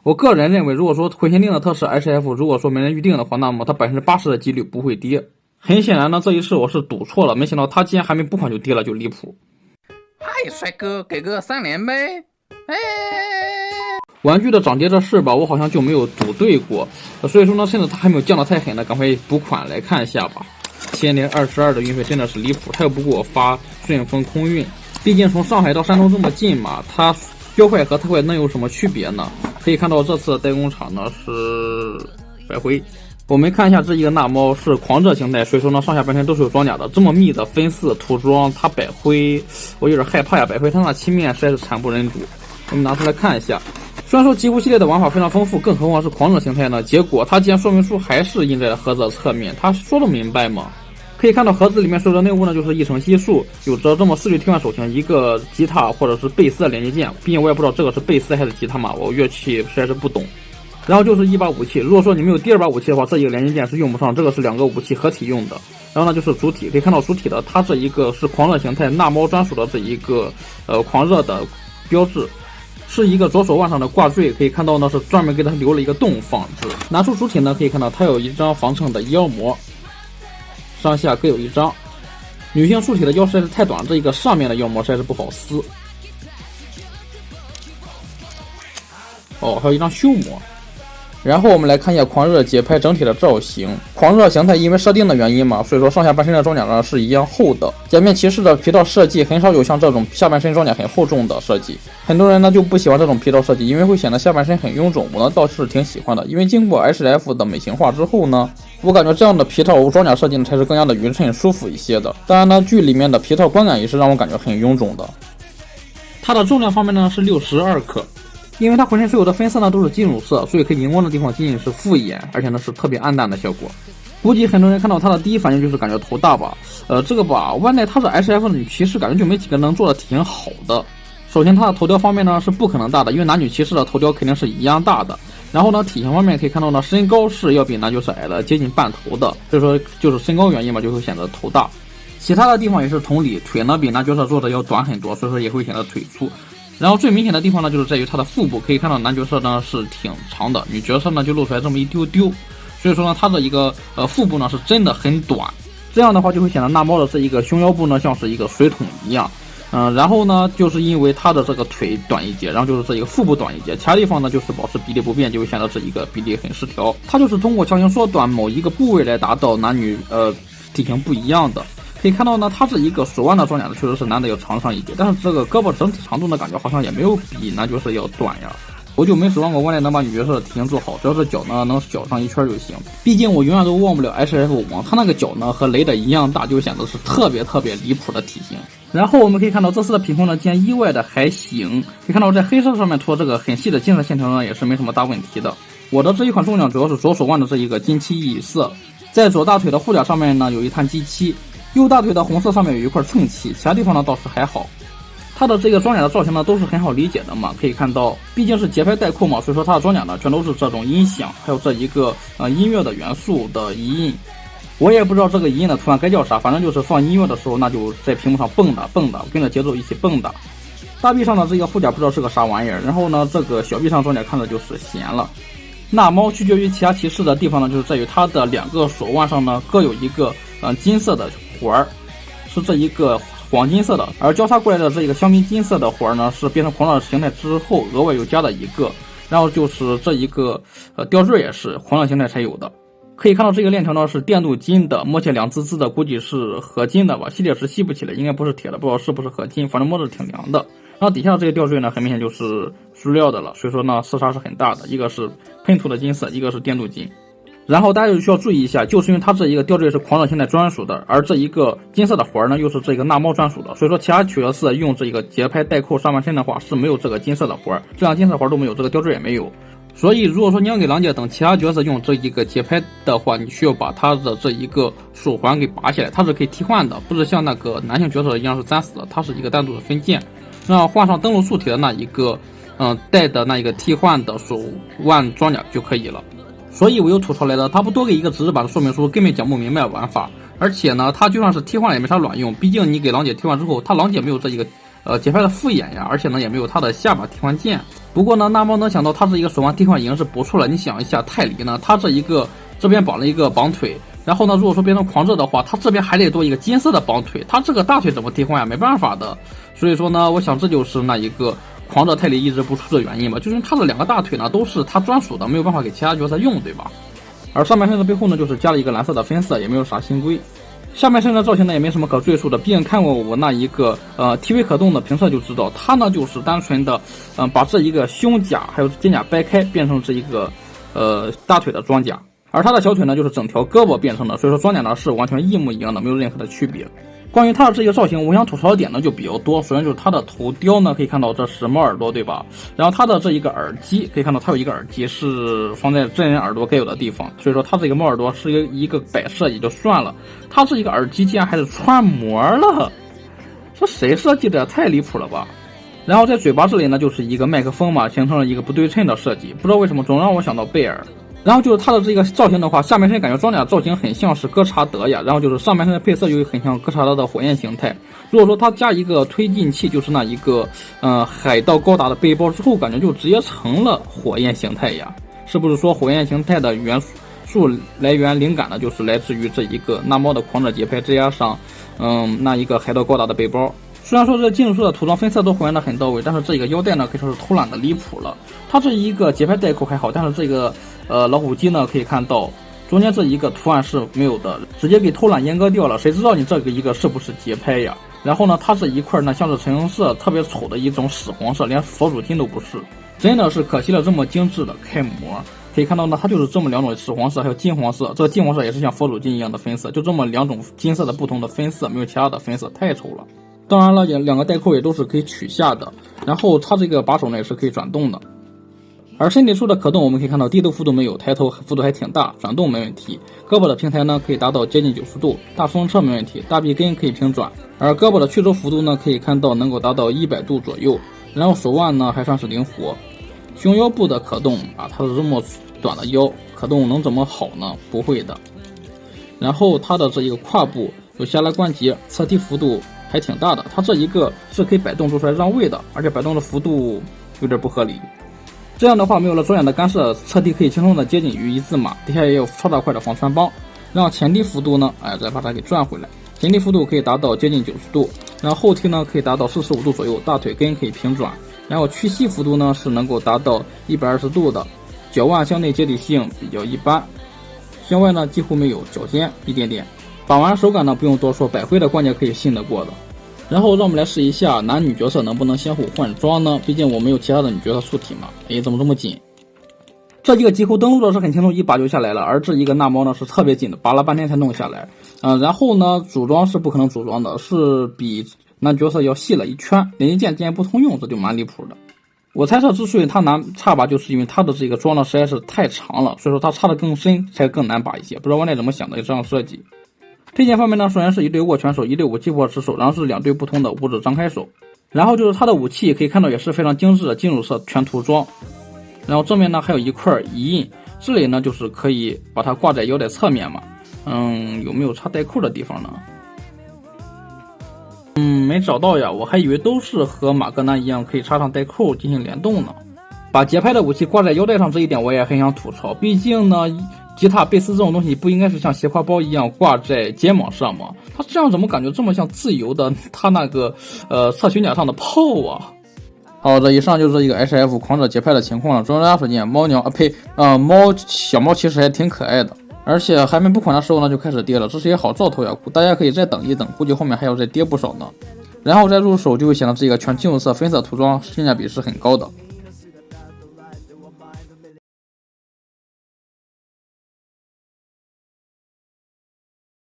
我个人认为，如果说回限定的特使 HF 如果说没人预定的话，那么它80%的几率不会跌。很显然呢，这一次我是赌错了，没想到它竟然还没补款就跌了，就离谱。嗨，帅哥，给个3连呗！玩具的涨跌这事吧，我好像就没有赌对过，所以说呢，甚至它还没有降得太狠呢，赶快补款来看一下吧。7022的运费真的是离谱，他又不给我发顺丰空运，毕竟从上海到山东这么近嘛，它标快和特快能有什么区别呢？可以看到这次的代工厂呢是百辉。我们看一下这一个纳猫是狂热形态，所以说呢上下半身都是有装甲的，这么密的分四涂装，它百辉我有点害怕呀，百辉它那漆面实在是惨不忍睹。我们拿出来看一下，虽然说吉普系列的玩法非常丰富，更何况是狂热形态呢？结果它既然说明书还是印在了盒子的侧面，它说得明白吗？可以看到盒子里面所有的内务呢，就是一层吸数，有着这么4具替换手型，一个吉他或者是贝斯的连接件，毕竟我也不知道这个是贝斯还是吉他嘛，我乐器实在是不懂。然后就是一把武器，如果说你没有第二把武器的话，这一个连接件是用不上，这个是2个武器合体用的。然后呢就是主体，可以看到主体的它这一个是狂热形态纳猫专属的这一个狂热的标志，是一个左手腕上的挂坠，可以看到呢是专门给它留了一个洞放置。拿出主体呢，可以看到它有一张防蹭的腰膜，上下各有一张。女性竖体的腰实在是太短，这一个上面的腰膜实在是不好撕。还有一张修膜。然后我们来看一下狂热节拍整体的造型。狂热形态因为设定的原因嘛，所以说上下半身的装甲呢是一样厚的。假面骑士的皮套设计很少有像这种下半身装甲很厚重的设计，很多人呢就不喜欢这种皮套设计，因为会显得下半身很臃肿。我呢倒是挺喜欢的，因为经过 HF 的美型化之后呢，我感觉这样的皮套装甲设计呢才是更加的匀称舒服一些的。当然呢，剧里面的皮套观感也是让我感觉很臃肿的。它的重量方面呢是62克。因为它浑身所有的分色呢都是金属色，所以可以荧光的地方仅仅是复眼，而且呢是特别暗淡的效果。估计很多人看到它的第一反应就是感觉头大吧。这个吧，万代它是 HF 的女骑士，感觉就没几个能做的体型好的。首先它的头雕方面呢是不可能大的，因为男女骑士的头雕肯定是一样大的。然后呢体型方面可以看到呢身高是要比男爵士矮了接近半头的，所以说就是身高原因嘛，就会显得头大。其他的地方也是同理，腿呢比男爵士做的要短很多，所以说也会显得腿粗。然后最明显的地方呢，就是在于它的腹部，可以看到男角色呢是挺长的，女角色呢就露出来这么一丢丢，所以说呢它的一个腹部呢是真的很短，这样的话就会显得纳猫的这一个胸腰部呢像是一个水桶一样。然后呢就是因为它的这个腿短一截，然后就是这一个腹部短一截，其他地方呢就是保持比例不变，就会显得这一个比例很失调。它就是通过强行缩短某一个部位来达到男女体型不一样的。可以看到呢，它是一个手腕的装甲呢，确实是男的要长上一截，但是这个胳膊整体长度呢，感觉好像也没有比男角色要短呀。我就没指望过万代能把女角色的体型做好，只要是脚呢能小上一圈就行。毕竟我永远都忘不了 HF5，他那个脚呢和雷的一样大，就显得是特别离谱的体型。然后我们可以看到这次的品控呢，竟然意外的还行。可以看到在黑色上面涂这个很细的金色线条呢，也是没什么大问题的。我的这一款重量主要是左手腕的这一个金漆异色，在左大腿的护甲上面呢有一滩金漆。右大腿的红色上面有一块蹭漆，其他地方呢倒是还好。它的这个装甲的造型呢都是很好理解的嘛，可以看到毕竟是节拍带扣嘛，所以说它的装甲呢全都是这种音响，还有这一个音乐的元素的遗印。我也不知道这个遗印的图案该叫啥，反正就是放音乐的时候那就在屏幕上蹦跶，跟着节奏一起蹦跶。大臂上的这个护甲不知道是个啥玩意儿，然后呢这个小臂上装甲看着就是闲了。纳猫区别于其他骑士的地方呢，就是在于它的2个手腕上呢各有一个金色的环儿，是这一个黄金色的，而交叉过来的这一个香槟金色的环儿呢是变成狂热形态之后额外又加了一个。然后就是这一个吊坠也是狂热形态才有的。可以看到这个链条呢是电镀金的，摸起来凉滋滋的，估计是合金的吧，吸铁石吸不起来，应该不是铁的，不知道是不是合金，反正摸着挺凉的。然后底下这个吊坠呢很明显就是塑料的了，所以说呢色差是很大的，一个是喷涂的金色，一个是电镀金。然后大家就需要注意一下，就是因为它这一个吊坠是狂热形态专属的，而这一个金色的环呢又是这个纳猫专属的，所以说其他角色用这个节拍带扣上半身的话是没有这个金色的环，这样金色的环都没有，这个吊坠也没有。所以如果说你要给狼姐等其他角色用这一个节拍的话，你需要把它的这一个手环给拔下来，它是可以替换的，不是像那个男性角色一样是粘死的，它是一个单独的分件。那换上登陆素体的那一个带的那一个替换的手腕装甲就可以了。所以我又吐出来了，他不多给一个纸质版的说明书，根本讲不明白玩法。而且呢，他就算是替换也没啥卵用，毕竟你给狼姐替换之后，他狼姐没有这一个节拍的复眼呀，而且呢也没有它的下巴替换键。不过呢，那猫能想到它是一个手环替换已经是不错了。你想一下，泰梨呢，它这边绑了一个绑腿，然后呢，如果说变成狂热的话，它这边还得多一个金色的绑腿，它这个大腿怎么替换呀？没办法的。所以说呢，我想这就是那一个狂热泰梨一直不出的原因吧，就是它的2个大腿呢都是它专属的，没有办法给其他角色用，对吧？而上半身的背后呢，就是加了一个蓝色的分色，也没有啥新规。下半身的造型呢也没什么可赘述的，毕竟看过我那一个TV 可动的评测就知道，它呢就是单纯的把这一个胸甲还有肩甲掰开，变成这一个大腿的装甲，而它的小腿呢就是整条胳膊变成的，所以说装甲呢是完全一模一样的，没有任何的区别。关于它的这个造型，我想吐槽的点呢就比较多。首先就是它的头雕呢，可以看到这是猫耳朵，对吧？然后它的这一个耳机，可以看到它有一个耳机是放在真人耳朵该有的地方，所以说它这个猫耳朵是一个摆设也就算了，它这一个耳机竟然还是穿膜了，这谁设计的？太离谱了吧！然后在嘴巴这里呢，就是一个麦克风嘛，形成了一个不对称的设计，不知道为什么总让我想到贝尔。然后就是它的这个造型的话，下半身感觉装甲造型很像是哥查德呀，然后就是上半身的配色又很像哥查德的火焰形态。如果说它加一个推进器，就是那一个海盗高达的背包之后，感觉就直接成了火焰形态呀。是不是说火焰形态的元素来源灵感呢，就是来自于这一个那猫的狂热节拍，再加上那一个海盗高达的背包。虽然说这金属的涂装分色都还原的很到位，但是这个腰带呢可以说是偷懒的离谱了。它这一个节拍带扣还好，但是这个老虎机呢可以看到中间这一个图案是没有的，直接给偷懒阉割掉了。谁知道你这个一个是不是节拍呀？然后呢，它这一块呢像是橙色特别丑的一种屎黄色，连佛祖金都不是，真的是可惜了这么精致的开模。可以看到呢，它就是这么2种屎黄色，还有金黄色。这个金黄色也是像佛祖金一样的分色，就这么2种金色的不同的分色，没有其他的分色，太丑了。当然了，2个带扣也都是可以取下的，然后它这个把手呢也是可以转动的。而身体处的可动我们可以看到低头幅度没有，抬头幅度还挺大，转动没问题。胳膊的平抬呢可以达到接近90度，大风车没问题，大臂根可以平转。而胳膊的曲轴幅度呢可以看到能够达到100度左右，然后手腕呢还算是灵活。胸腰部的可动啊，它是这么短的腰，可动能怎么好呢？不会的。然后它的这一个胯部有下拉关节，侧踢幅度还挺大的，它这一个是可以摆动做出来让位的，而且摆动的幅度有点不合理。这样的话，没有了左眼的干涉，侧踢可以轻松的接近于1字马，底下也有超大块的防穿帮，让前踢幅度呢，再把它给转回来，前踢幅度可以达到接近90度，然后后踢呢可以达到45度左右，大腿根可以平转，然后屈膝幅度呢是能够达到120度的，脚腕向内接地性比较一般，向外呢几乎没有，脚尖一点点。把玩手感呢不用多说，百辉的关节可以信得过的。然后让我们来试一下男女角色能不能相互换装呢？毕竟我没有其他的女角色素体嘛。怎么这么紧？这一个几乎登录的是很轻松，一把就下来了，而这一个那猫呢是特别紧的，拔了半天才弄下来。然后呢组装是不可能组装的，是比男角色要细了一圈，零件竟然不通用，这就蛮离谱的。我猜测之所以它难插拔，就是因为它的这个装呢实在是太长了，所以说它插的更深才更难拔一些。不知道玩家怎么想的这样设计。配件方面呢，首先是一对握拳手，一对武器握持手，然后是2对不同的五指张开手，然后就是它的武器可以看到也是非常精致的金属色全涂装，然后正面呢还有一块遗印，这里呢就是可以把它挂在腰带侧面嘛。有没有插带扣的地方呢？没找到呀，我还以为都是和马格南一样可以插上带扣进行联动呢。把节拍的武器挂在腰带上这一点我也很想吐槽，毕竟呢吉他贝斯这种东西不应该是像斜挎包一样挂在肩膀上吗？它这样怎么感觉这么像自由的它那个侧胸甲上的炮啊？好的，以上就是一个 HF 狂热节拍的情况了。中大家所见，猫鸟小猫其实还挺可爱的，而且还没补款的时候呢就开始跌了，这是一个好兆头呀，大家可以再等一等，估计后面还要再跌不少呢。然后再入手就会显得这个全金属色分色涂装性价比是很高的。